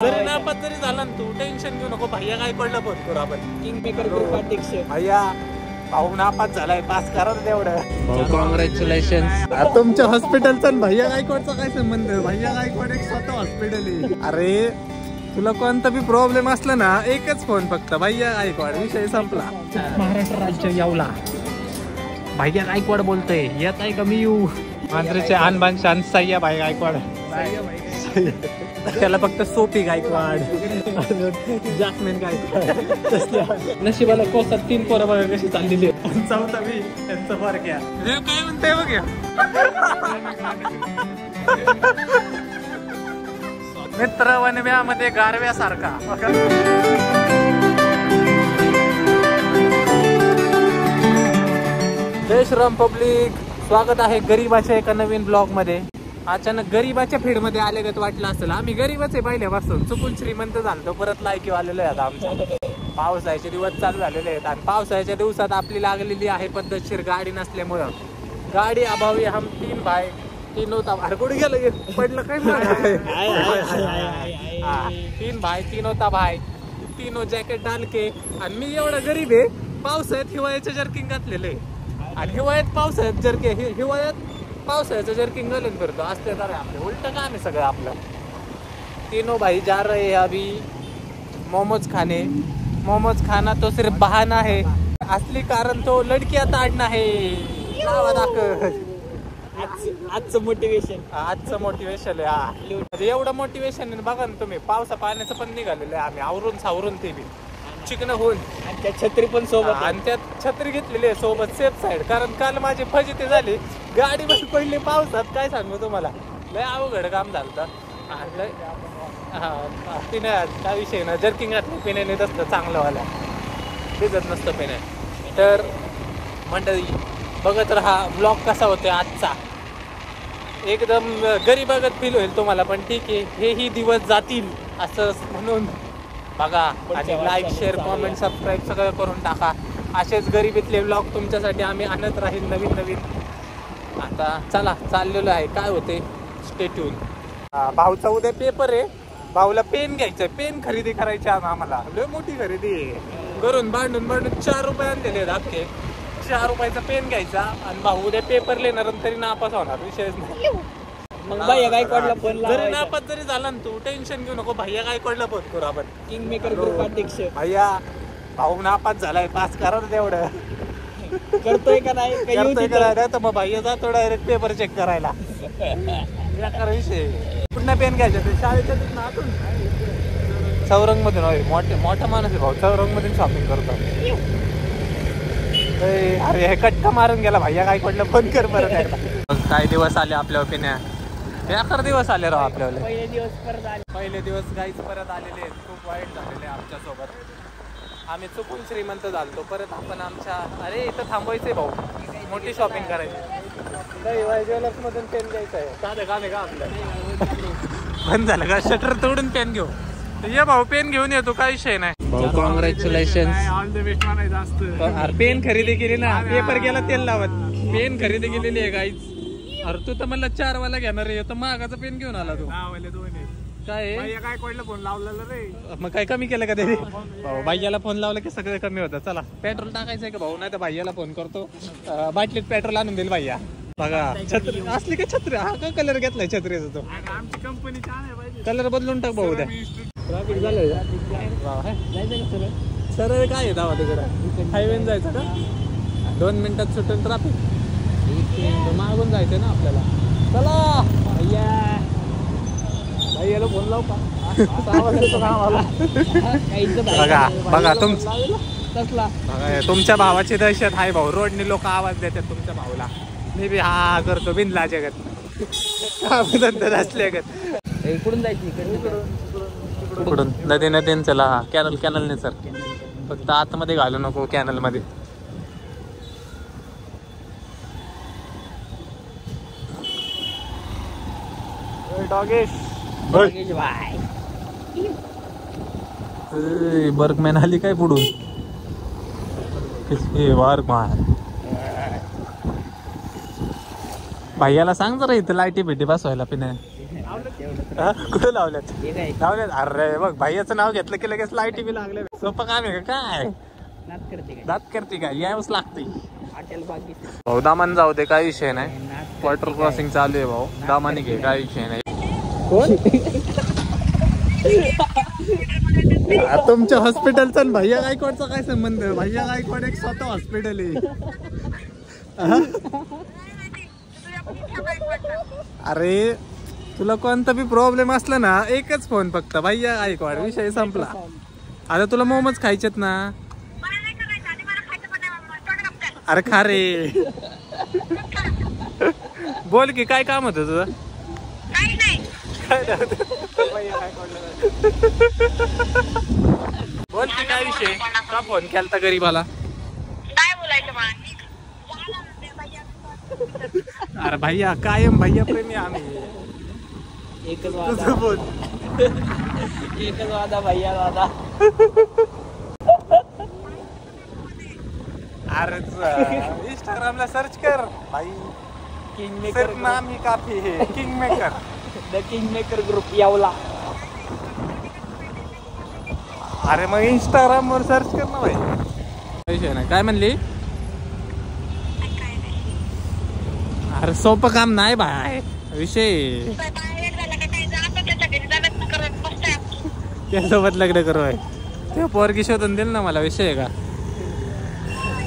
जरी नापास जरी झाला ना तू टेन्शन घेऊ नको. भैया काय पडलं फोन करू आपण. किंग मेकर ग्रुप अध्यक्ष भैया भाऊ नापास झालाय, पास करा तेवढं. भाऊ कॉंग्रॅच्युलेशन. तुमच्या हॉस्पिटलचा भैया गायकवाडचा काय संबंध? भैया गायकवाड एक स्वतः हॉस्पिटल आहे. अरे तुला कोणता बी प्रॉब्लेम असला ना एकच फोन फक्त भैया गायकवाड, विषय संपला. महाराष्ट्र राज्य यावला भैया गायकवाड बोलतोय. येत आहे का मी येऊ? मांजरीचे आणबान शान सय्या भाई गायकवाड. त्याला फक्त सोपी गायकवाड, जास्मिन गायकवाड. नशिबाला कोसात 3 पोरं बघा कशी चाललेली. चौथा मी त्यांचा फरक आहे. काय म्हणते बघ मित्र वनव्यामध्ये गारव्यासारखा. जय श्रीराम पब्लिक, स्वागत आहे गरीबाच्या एका नवीन ब्लॉग मध्ये. अचानक गरीबाच्या फीड मध्ये आलेगत वाटलं असेल. आम्ही गरीबच आहे पहिल्यापासून, चुकून श्रीमंत झालो परत लायकी आलेलो आहे. आता आमच्या पावसाळ्याचे दिवस चालू झालेले आहेत आणि पावसाळ्याच्या दिवसात आपली लागलेली आहे पद्धतशीर गाडी नसल्यामुळं. गाडी अभावी हम 3 भाई 3 होता कुठे गेलं पडलं काय 3 भाई 3 होता भाई 3 जॅकेट डाल के. आणि मी एवढा गरीब आहे, पावसाळ्यात हिवाळ्याचे जर्किंग घातलेले आणि हिवाळ्यात पावसाळ्यात हिवाळ्यात पावसाळ्याचं जर्किंग घालून फिरतो. असते तर आपलं उलट काम आहे सगळं आपलं. तीनों भाई जा रहे अभी मोमोज खाने. मोमोज खाना तो सिर्फ बहाना है, असली कारण तो लडकियां ताडना है. आजचं मोटिवेशन. आजचं मोटिवेशन आहे. एवढं मोटिवेशन आहे बघा ना तुम्ही. पावसा पाण्याचं पण निघालेलं आहे आम्ही आवरून सावरून ते बी चिकन होऊन. आणि त्या छत्री पण सोबत. आणि त्यात छत्री घेतलेली आहे सोबत सेफ साईड. कारण काल माझी फजिती झाली, गाडी बस पडली पावसात. काय सांगू तुम्हाला, लय अवघड काम झालं. पिण्या काय विषय ना, जर्किंग घातली पिण्याने नसतं चांगलं वाला, भिजत नसतं पिण्या. तर मंडळी बघत राहा ब्लॉग कसा होतोय आजचा. एकदम गरीबागत फील होईल तुम्हाला, पण ठीक आहे, हेही दिवस जातील असं म्हणून बघा. आणि लाईक शेअर कॉमेंट सबस्क्राईब सगळं करून टाका. असेच गरिबीतले ब्लॉग तुमच्यासाठी आम्ही आणत राहील नवीन नवीन. आता चला चाललेलो आहे, काय होते स्टे ट्यून. भाऊचा उद्या पेपर आहे, भाऊला पेन घ्यायचंय. पेन खरेदी करायची आम्हाला, लय मोठी खरेदी आहे. घरून भांडून 4 रुपये आणलेले आहेत अख्खे. 4 रुपयाचा पेन घ्यायचा आणि भाऊ उद्या पेपर लिहिणार तरी नापास होणार, विषयच नाही. मग भैया गायकवाडला फोन लावायचा. जरी नापास जरी झाला ना तू टेन्शन घेऊ नको. भैया गायकवाडला फोन करू आपण. किंग मेकर ग्रुप अध्यक्ष. भैया भाऊ नापास झालाय, पास करा तेवढं. करतोय का नाही करायला तर मग भैया जातो डायरेक्ट पेपर चेक करायला. विषय पुन्हा पेन घ्यायचा ते शाळेच्या तिथून आतून चौरंग मधून. मोठा माणूस आहे भाऊ, चौरंग मधून शॉपिंग करतो. अरे हे कट्टा मारून गेला. भैया गायकवाडला फोन कर परत एकदा. काही दिवस आले आपल्या ओपिनिया, 11 दिवस आले राव आपल्याला. पहिले दिवस परत आले. पहिले दिवस गाईच परत आलेले आहेत. खूप वाईट झालेले आमच्यासोबत. आम्ही चुकून श्रीमंत झालतो. परत आपण आमच्या अरे इथं थांबायचंय भाऊ, मोठी शॉपिंग करायची. ज्वेलर्स मधून पेन घ्यायचं आहे. साधं काम आहे का आपलं? बंद झालं का? शटर तोडून पेन घेऊ. ये भाऊ पेन घेऊन येतो, काय विषय नाही. भाऊ कॉंग्रॅच्युलेशन. ऑल द बेस्ट म्हणायचं असतं. पेन खरेदी केली ना, पेपर गेला तेल लावत. पेन खरेदी केलेली आहे गाईच. अरे तू तर मला 4 वाला घेणार आहे, तर महागाचा पेन घेऊन आला तू. काय काय कोणला फोन लावलेला रे? मग काय कमी केलं का ते? भाऊ भैयाला फोन लावला की सगळं कमी होतं. चला पेट्रोल टाकायचंय का भाऊ? नाही तर भैयाला फोन करतो, बाटलीत पेट्रोल आणून देईल भैया. बघा छत्री असली का छत्री? हा का कलर घेतलाय छत्रीचा तो? आमची कंपनी छान आहे, कलर बदलून टाक भाऊ. उद्या ट्रॅफिक झालंय सरळ काय आहे दावा तिकडं? हायवेन जायचं का? 2 मिनिटात सुटेल ट्रॅफिक. मागून जायचंय ना आपल्याला. चला भैया, भैयाला फोन लाव का? आवाज येतो का आम्हाला? बघा बघा तुमच्या भावाची दहशत आहे भाऊ. रोडने लोक आवाज देतात तुमच्या भाऊला. मी बी हा करतो बिनला जगत इकडून जायची. इकडून नदीन चला. कॅनलने सर, फक्त आतमध्ये घालू नको कॅनल मध्ये. डॉगेश बर्गमॅन आली काय पुढून? बर्गमॅन भैयाला सांग जरा इथं लाईटी भेटी बसवायला पिण्या. हा? कुठे लावल्यात लावल्यात? अरे बघ भैयाचं नाव घेतलं की लगेच लाईटी बी लागले. सोपं काम आहे का काय? दात करते का? यावंच लागते. भाऊ दामान जाऊ दे, काही विषय नाही. वॉटर क्रॉसिंग चालू आहे भाऊ, दामाने घे, काही विषय नाही. तुमच्या हॉस्पिटलचा भैया गायकवाडचा काय संबंध? भैया गायकवाड एक स्वतः हॉस्पिटल आहे. अरे तुला कोणता बी प्रॉब्लेम असला ना, एकच फोन फक्त, भैया गायकवाड, विषय संपला. आता तुला मोमोज खायचेत ना? अरे खा रे. बोल की काय काम होतं तुझं? बोल की काय विषय, का फोन केलता गरीबाला? अरे भैया कायम भैया प्रेमी आम्ही. एकच तुझं बोल. एकच वादा भैया वादा. अरे इंस्टाग्रामला सर्च कर भाई, किंग मेकर नाम ही काफी है. King maker, the king maker group यावला. अरे मग इंस्टाग्राम वर सर्च कर ना भाई. विषय नाही. काय म्हणली? अरे सोपं काम नाही भाई, विषय त्यासोबत लग्न करू आहे. ते पोरगी शोधून देईल ना मला, विषय आहे का?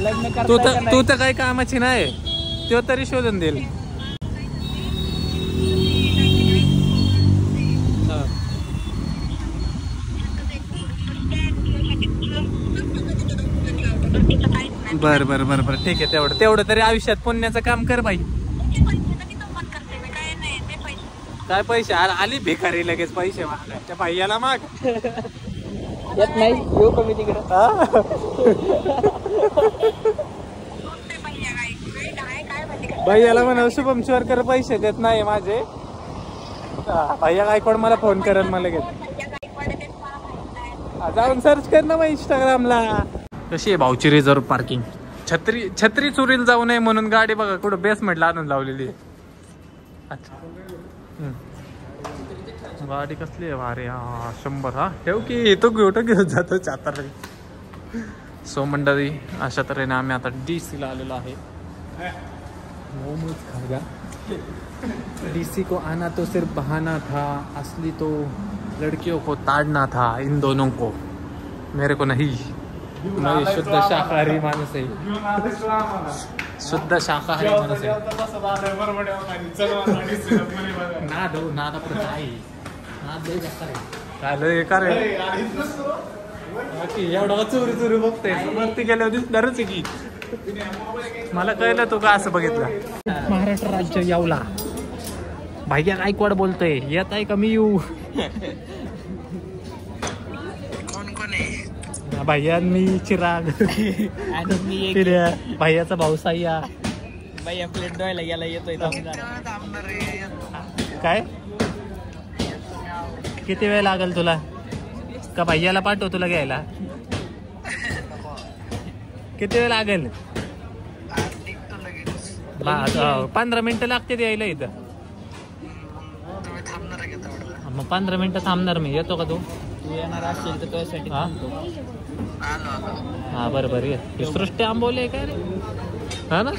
लग्न तू तर काही कामाची नाही, तो तरी शोधून देईल. बर बर बर बर ठीक आहे. तेवढं तरी आयुष्यात पुण्याचं काम कर बाई. काय पैसे? आली भिकारी लगेच पैसे माग त्या भैयाला माग. येत नाही येऊ कमी तिकडं. भैयाला म्हणा शुभम शिवरकर पैसे देत नाही माझे. भैया गायकवाड मला फोन करेल मला लगेच. जाऊन सर्च कर ना मग इंस्टाग्रामला. कशी आहे भाऊची रिझर्व पार्किंग? छत्री चोरीला जाऊ नये म्हणून गाडी बघा कुठं बेसमेंटला आणून लावलेली आहे. अच्छा गाडी कसली आहे भारी. हा 100. हा ठेव की तो घेऊन जातो चातर. सो मंडळी अशा तऱ्हेने आम्ही आता DC ला आलेलो आहे मोमोज खायला. DC को आना तो सिर्फ बहाना था, असली तो लड़कियों को ताड़ना था, इन दोनों को, मेरे को नहीं. मैं शुद्ध शाकाहारी माणूस आहे. शुद्ध शाकाहारी माणूस आहे. नाद पुढे आहे. एवढा चोरी बघते वरती गेल्यावर दिसणारच आहे की. मला कळलं तो का असं बघितलं. महाराष्ट्र राज्य यावला. भैया गायकवाड बोलतोय. येत आहे का मी येऊ? भैया मी चिराग आणि मी भैयाचा भाऊ साय्या. भैया प्लेट धुवायला गेला येतोय. काय किती वेळ लागेल तुला? का भैयाला पाठव तुला घ्यायला? किती वेळ लागेल? 15 मिनिटं लागते यायला इथं. मग 15 मिनिटं थांबणार मी. येतो का तू? तू येणार असेल तर तुझ्यासाठी हा बरोबर ये. सृष्टी आंबवले काय रे? हा ना.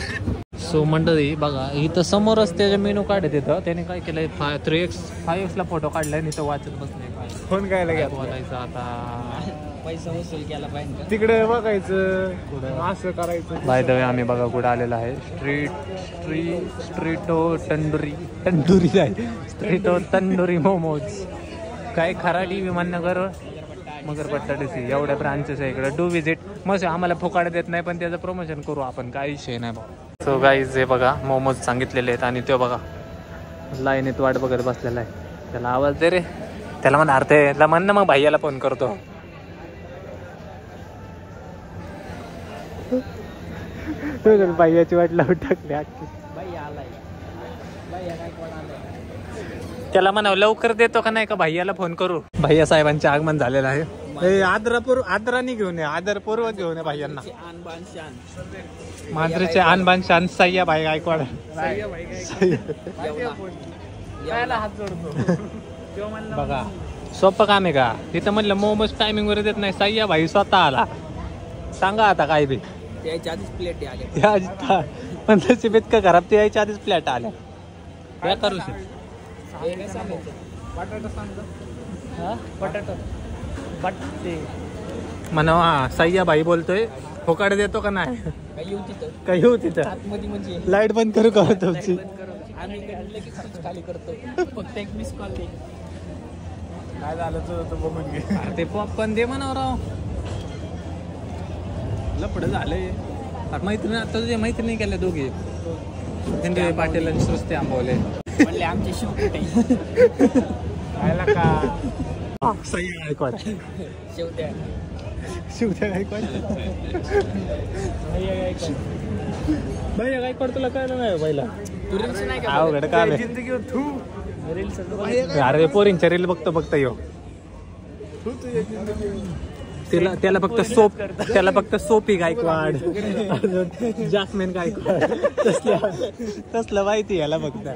सो मंडळी बघा इथं समोरच त्याचे मेनू काढत येतं. त्याने काय केलंय 3x ला फोटो काढलाय. इथं वाचत बसलाय. फोन काय बोलायचं आता? पैसा वसूल केला पाहिजे. तिकडे बघायचं असं करायचं. बाय द वे आम्ही बघा कुठे आलेलो आहे. स्ट्रीटो तंदुरी मोमोज. काय खराडी विमाननगर मगरपट्टा DC एवढ्या ब्रांचेस आहे इकडे. Do visit. मस्त आम्हाला फुकाड देत नाही पण त्याचं प्रमोशन करू आपण. काही विषय नाही भाऊ. सो गाईज हे बघा मोमोज सांगितलेले आहेत आणि तो बघा लाईनीत वाट बघत बसलेला आहे. त्याला आवाज दे रे. त्याला म्हणा अर्थ त्याला म्हण ना मग भैयाला फोन करतो. भैयाची वाट लावून टाकली अख्खी. त्याला म्हणावं लवकर देतो का नाही का भैयाला फोन करू. भैया साहेबांचे आगमन झालेलं आहे. आदराने घेऊन ये. आदरपूर्वक घेऊन ये भैयांना. मांजरीचे आणबान शान सय्या भाई गायकवाड. हात जोडतो. बघा सोपं काम आहे का? इथं म्हणलं मोमोज टायमिंग वर देत नाही. सय्या भाई स्वतः आला. सांगा आता काय बी यायच्या आधीच प्लेट आले. पण त्याची बेत का खराब ते यायच्या आधीच प्लेट आल्या. काय करू म्हणा सय्या भाई बोलतोय फोकाडे देतो का नाही? काही येऊ तिथं लाईट बंद करू का तुमची? खाली करतो फक्त एक मिस कॉल दे. काय झालं तुझं बघून घे. ते पॉपकॉर्न दे म्हणा राव. लपड झालंय. मैत्रिणी आता तुझे मैत्रिणी केल्या दोघे धनंजय पाटील आणि सृष्टी आंबवले म्हणले आमचे शिव कुठे खायला का सही गायकवाड शिवत्या शिवत्या गायकवाड भैया गायकवाड तुला काय नाही पहिला अवघड काय अरे पोरींच्या रील बघतो यो त्याला फक्त सोपी गायकवाड जास्मिन गायकवाड तसलं माहिती याला फक्त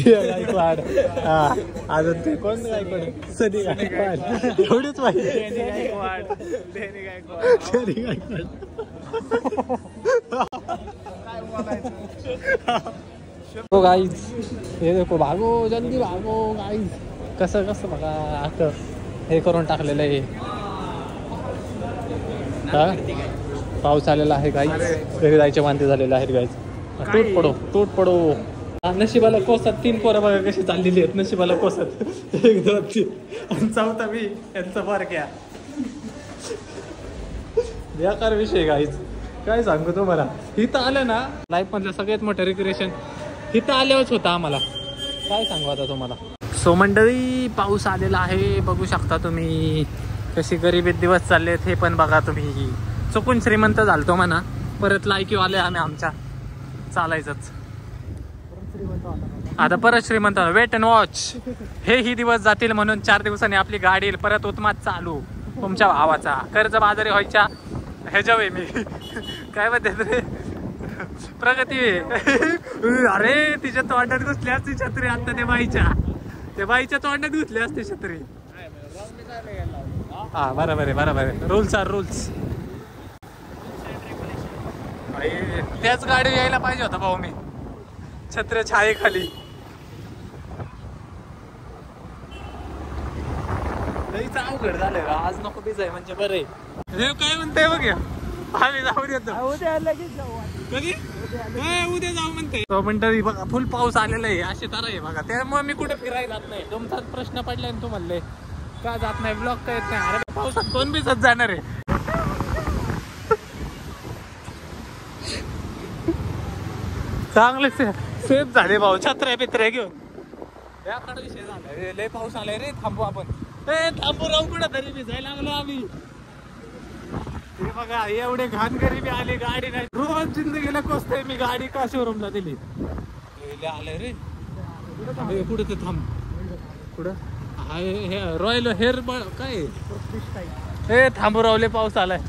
गायकवाड. हा अजून ते कोण गायकवाड? सनी गायकवाड एवढीच माहिती. हो गाईज हे देखो भागो जल्दी भागो गाईज. कसं बघा आता हे करून टाकलेलं आहे. हा पाऊस आलेला आहे गाईज. घरी जायचे वांदे झालेले आहेत गाईज. टूट पडो नशिबाला कोसत. 3 पोरं बघा कशी चाललेली आहेत नशिबाला कोसत. 1 2 3 आणि 4था मी यांचा फरक या बेकार विषय गाईज. काय सांगू तुम्हाला इथं आलं ना लाईफ मधलं सगळ्यात मोठं रिक्रिएशन इथं आल्यावरच होतं आम्हाला. काय सांगू आता तुम्हाला. सो मंडळी पाऊस आलेला आहे बघू शकता तुम्ही. कशी गरिबीत दिवस चाललेत हे पण बघा तुम्ही. चुकून श्रीमंत झालतो म्हणा परत लायकी आले आम्ही आमच्या चालायचंच. आता परत श्रीमंत वेट अँड वॉच. हे दिवस जातील म्हणून 4 दिवसांनी आपली गाडी येईल परत उत्मात चालू. तुमच्या भावाचा कर्ज बाजारी व्हायच्या ह्याच्यावे मी काय म्हणते रे प्रगती. अरे तिच्या तोंडात घुसली असती छत्री आता त्या बाईच्या तोंडात घुसली असते छत्री. हा बरोबर आहे रूल्स आर रूल्स. त्याच गाडी यायला पाहिजे होता भाऊ मी छत्र्या छायेखाली. लईच अवघड झालंय आज नको बिजाय म्हणजे बरं आहे. काय म्हणताय बघ आम्ही जाऊ देतो कधी उद्या जाऊ म्हणते. म्हणतात बघा फुल पाऊस आलेला आहे अशी तर आहे बघा. त्यामुळे मी कुठे फिरायला जात नाही. तुमचा प्रश्न पडलाय ना तुम्हाला का जात नाही ब्लॉक का येत नाही. अरे पावसात कोण भिजत जाणार आहे. चांगले सेफ झाले भाऊ छत्र्या बित्र्या घेऊन. याकडे विषय झाला लय पाऊस आलाय रे. थांबू आपण थांबू राहू कुठं तरी भिजायला लागलो आम्ही. हे बघा एवढे घाण गरिबी आली गाडी नाही. रोज जिंदगीला कोसतोय मी गाडी का शोरूमला दिली. आलंय रे कुठं ते थांब कुठं हे रॉयल हेअर काय हे थांबू रावले पाऊस आलाय.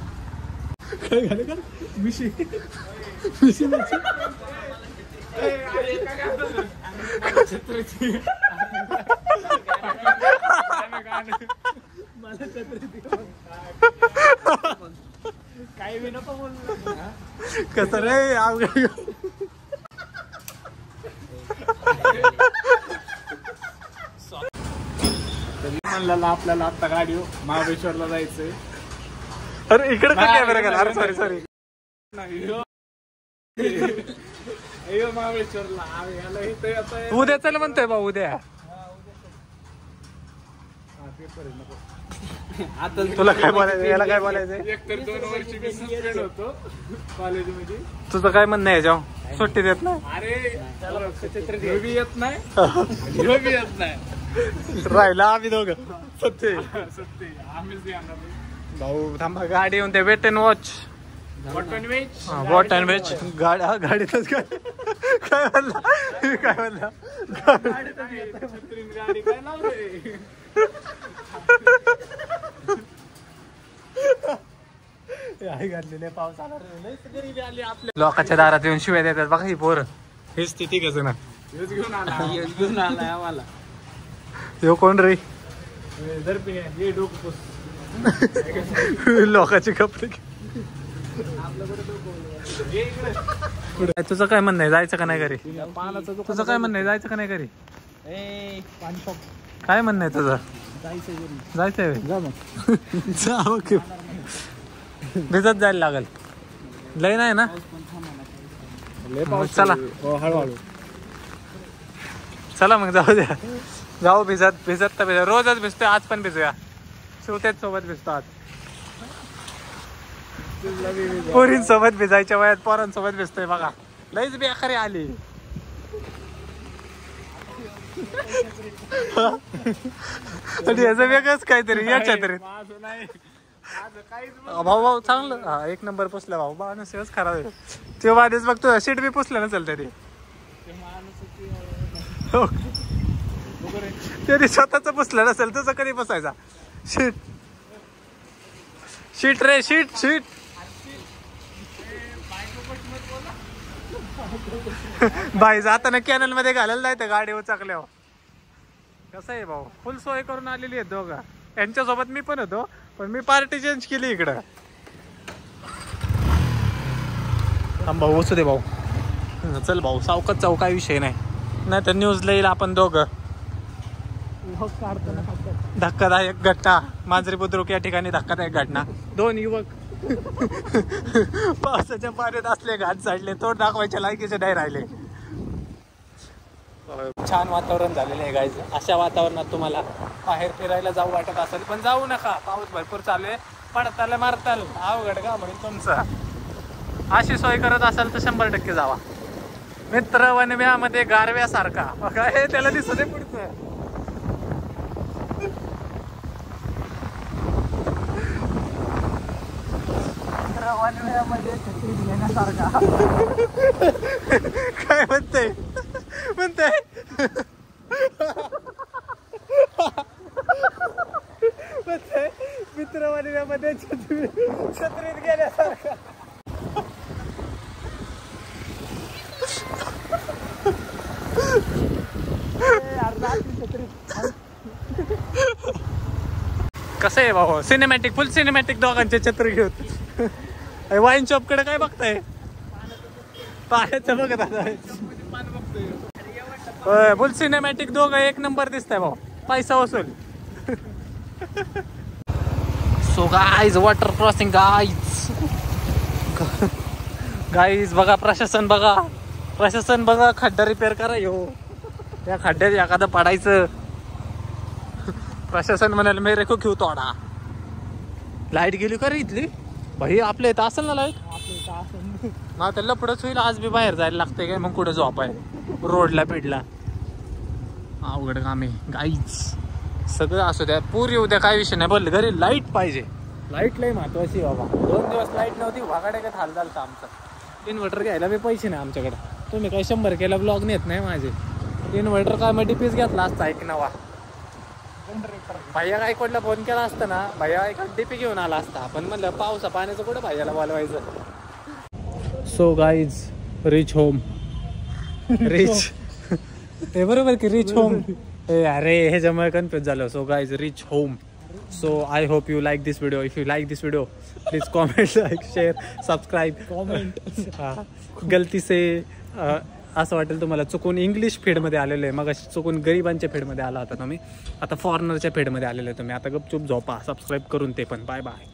काय झालं का मिशी काही बी नको बोल. कसं रे म्हणला आपल्याला आता गाडी महाबळेश्वरला जायचंय. अरे इकडे कॅमेरा गेला. अरे सॉरी महाबळेश्वरला उद्या चल म्हणतोय भाऊ उद्या. आता तुला काय बोलायचं याला काय बोलायचं. एकतर 2 वर्ष मी सस्पेंड होतो कॉलेजमध्ये. तुझं काय म्हणणं आहे जेव्हा सुट्टी देत नाही. अरे बी येत नाही राहिला आम्ही दोघं सत्य आम्हीच भाऊ. थांबा गाडी येऊन ते wait and watch what and watch गाडीतच काय म्हणला गाडी काय लावले. पाऊस आला लोकांच्या दारात येऊन शिवाय देतात बघा ही पोरं. हेच ती तिघच ना घेऊन आलाय आम्हाला. यो कोण रे? जर पिण्या डोकं पुस. लोकांचे कपडे. तुझं काय म्हणणं आहे, जायचं का नाही घरी? तुझं काय म्हणणं आहे, जायचं का नाही घरी? काय म्हणणं आहे तुझं? जायचंय जा. ओके, भिजत जायला लागल. लय नाही ना? चला हळूहळू चला मग जाऊ द्या. जाऊ भिजत भिजत तर भिजत, रोजच भिजतोय, आज पण भिजूया. शिवतेच सोबत भिजतो आज. पोरींसोबत भिजायच्या वयात पोरांसोबत भिजतोय बघा. लईच बेकारी आली. याचं वेगळंच काहीतरी या छत्रीत. भाऊ भाऊ चांगलं, हा एक नंबर पुसला भाऊ. माणूसच खराब आहे ते. आधीच बघतो सीट बी पुसलं नसेल तरी. तरी स्वतःच पुसलं नसेल, तुझं कधी पुसायचा? शीट शीट रे, शीट शीट. बाई जाताना कॅनल मध्ये घालायला जायचं गाडी उचाकल्यावर. कसं आहे भाऊ, फुल सोय करून आलेली आहे दोघं. यांच्यासोबत मी पण होतो, पण मी पार्टी चेंज केली इकडं. भाऊ असू दे भाऊ. चल भाऊ सावकाश जाऊ, काय विषय नाही. नाही तर न्यूजला येईल आपण दोघं. धक्कादायक घटना, मांजरी बुद्रुक या ठिकाणी धक्कादायक घटना. 2 युवक पावसाच्या पाण्यात असले, घाट चढले, तोंड दाखवायच्या लायकीचे नाही राहिले. छान वातावरण झालेलं आहे गाईज. अशा वातावरणात तुम्हाला बाहेर फिरायला जाऊ वाटत असेल, पण जाऊ नका. पाऊस भरपूर चालू आहे, पडताल मारताल अवघड का म्हणून तुमचं. अशी सोय करत असाल तर 100% जावा. मित्र वनव्यामध्ये गारव्यासारखा बघा, हे त्याला दिसत आहे पुढचं. काय म्हणते मित्र वनव्यामध्ये छत्रीत गेल्यासारखा. कसं आहे भाऊ, सिनेमॅटिक, फुल सिनेमॅटिक दोघांचे छत्र घेऊन. वाईन शॉप कडे काय बघताय? पाण्याचं बघत आता. फुल सिनेमॅटिक दोघं एक नंबर दिसतंय भाऊ, पैसा वसूल. So guys, water crossing guys बघा, प्रशासन बघा, खड्डा रिपेअर करा. त्या खड्ड्यात एखादं पडायचं, प्रशासन म्हणाल मेरे को क्यों तोडा. लाईट गेली का रे इथली? भाई आपल्या इथं असेल ना लाईट? मग त्याला पुढंच होईल. आज बी बाहेर जायला लागतंय काय, मग कुठे झोप आहे रोडला पिडला. अवघड काम आहे गाईज. सगळं असू द्या, पूर उद्या काय विषय नाही, बोल घरी लाईट पाहिजे. लाईट लई महत्वाची बाबा. 2 दिवस लाईट नव्हती, वागाडे का हाल झालं आमचं. इन्व्हर्टर घ्यायला बी पैसे नाही आमच्याकडे. तुम्ही काही 100 केला ब्लॉग नेत नाही माझे. इन्व्हर्टर काय मग डीपीच घेतला असता एक नवा. भैया गायकवाडला फोन केला असता ना, भैया डीपी घेऊन आला असता. पण म्हणलं पावसा पाण्याचं कुठं भैयाला बोलवायचं. So guys, rich home. Rich ते बरोबर की रिच होम. अरे ह्याच्यामुळे कन्फ्युज झालं. So guys, rich home. So I hope you like this video. If you like this video please comment, like, share, subscribe, comment. गलती से असं वाटेल तुम्हाला चुकून इंग्लिश फीडमध्ये आलेलं आहे, मग चुकून गरिबांच्या फीडमध्ये आला होता तुम्ही, आता फॉरेनरच्या फीडमध्ये आलेलं आहे तुम्ही. आता गपचूप झोपा, सबस्क्राईब करून ते पण. Bye bye.